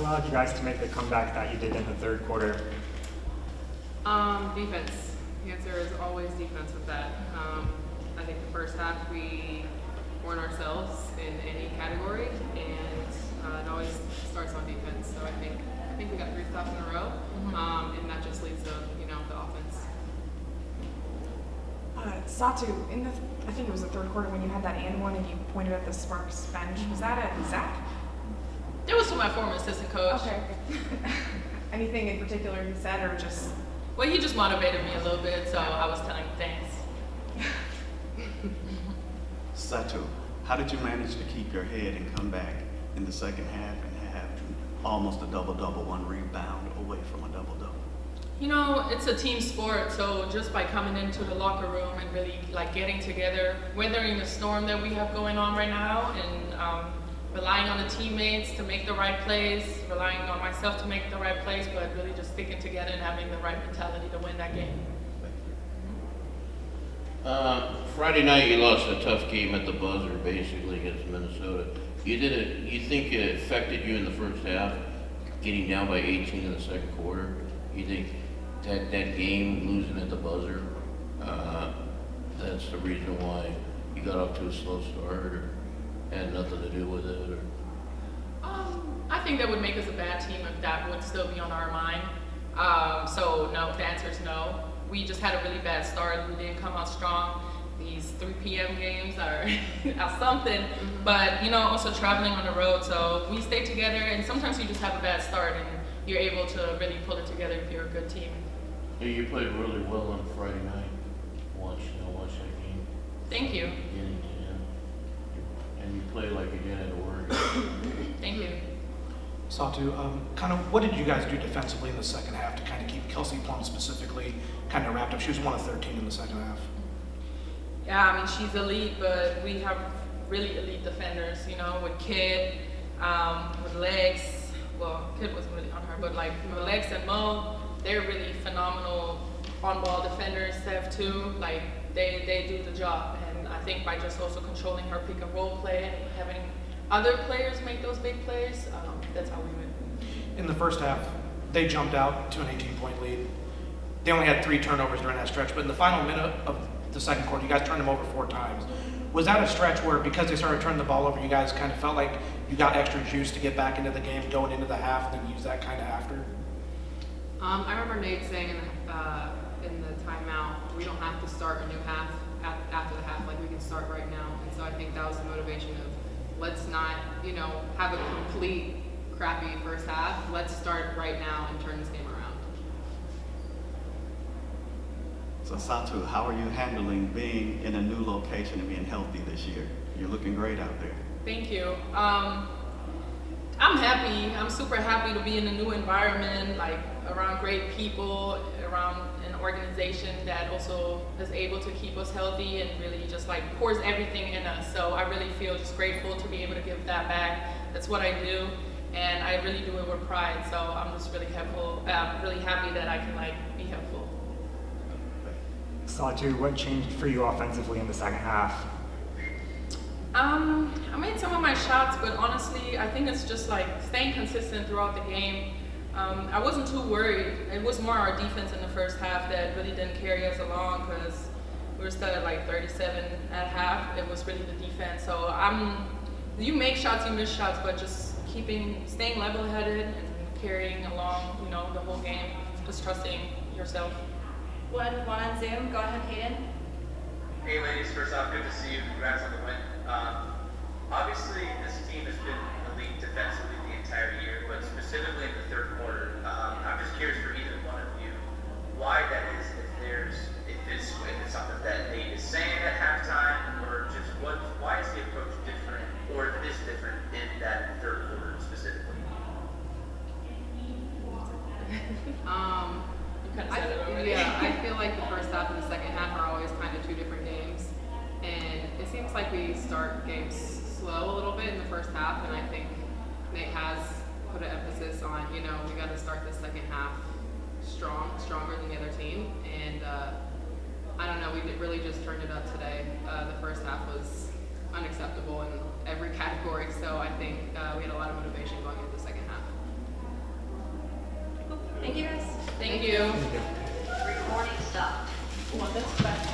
allowed you guys to make the comeback that you did in the third quarter? Defense. The answer is always defense with that. I think the first half we weren't ourselves in any category, and it always starts on defense. So I think we got 3 stops in a row, and that just leads to the offense. Satou, I think it was the third quarter when you had that and one and you pointed at the Sparks bench. Was that a Zach? It was to my former assistant coach. Okay. Anything in particular he said, or just? Well, he just motivated me a little bit, so I was telling him thanks. Satou, how did you manage to keep your head and come back in the second half and have almost a double-double, 1 rebound away from a double-double? It's a team sport, so just by coming into the locker room and really getting together, weathering the storm that we have going on right now, and relying on the teammates to make the right plays, relying on myself to make the right plays, but really just sticking together and having the right mentality to win that game. Friday night you lost a tough game at the buzzer, basically against Minnesota. You think it affected you in the first half, getting down by 18 in the second quarter? You think that game, losing at the buzzer, that's the reason why you got off to a slow start, or had nothing to do with it? Or? I think that would make us a bad team if that would still be on our mind. So no, the answer is no. We just had a really bad start. We didn't come out strong. These 3 p.m. games are something, but also traveling on the road. So we stay together, and sometimes you just have a bad start, and you're able to really pull it together if you're a good team. Yeah, you played really well on Friday night. Watch that game. Thank you. Beginning to end. And you played like you did at Oregon. Thank you. Satou, kind of what did you guys do defensively in the second half to kind of keep Kelsey Plum specifically kind of wrapped up? She was 1 of 13 in the second half. Yeah, she's elite, but we have really elite defenders, with Kid, with Legs. Well, Kid wasn't really on her, but with Legs and Mo, they're really phenomenal on-ball defenders. Steph too, they do the job. And I think by just also controlling her pick and roll play and having other players make those big plays, that's how we win. In the first half, they jumped out to an 18-point lead. They only had 3 turnovers during that stretch, but in the final minute of the second quarter, you guys turned them over 4 times. Was that a stretch where, because they started turning the ball over, you guys kind of felt like you got extra juice to get back into the game going into the half, and then use that kind of after? I remember Nate saying in the timeout, we don't have to start a new half after the half, we can start right now. And so I think that was the motivation of, let's not, have a complete crappy first half. Let's start right now and turn this game around. So Satou, how are you handling being in a new location and being healthy this year? You're looking great out there. Thank you. I'm happy. I'm super happy to be in a new environment, around great people, around an organization that also is able to keep us healthy and really just pours everything in us. So I really feel just grateful to be able to give that back. That's what I do, and I really do it with pride. So I'm just really really happy that I can be helpful. Satou, what changed for you offensively in the second half? I made some of my shots, but honestly, I think it's just staying consistent throughout the game. I wasn't too worried. It was more our defense in the first half that really didn't carry us along, because we were still at 37 at half. It was really the defense. So you make shots, you miss shots, but just staying level-headed and carrying along, the whole game. Just trusting yourself. One on Zoom. Go ahead, Hayden. Hey, ladies. First off, good to see you. Congrats on the win. Obviously, this team has been elite defensively the entire year, but specifically in the third quarter, I'm just curious for either one of you why that is. If it's something that Nate is saying at halftime, or just why is the approach different, or if it is different in that third quarter specifically? I feel like the first half and the second half are always kind of 2 different games, and it seems like we start games slow a little bit in the first half, and I think Nate has put an emphasis on, we got to start the second half stronger than the other team, and I don't know, we really just turned it up today. The first half was unacceptable in every category, so I think we had a lot of motivation going into the second half. you. Recording stopped. Well, that's bad.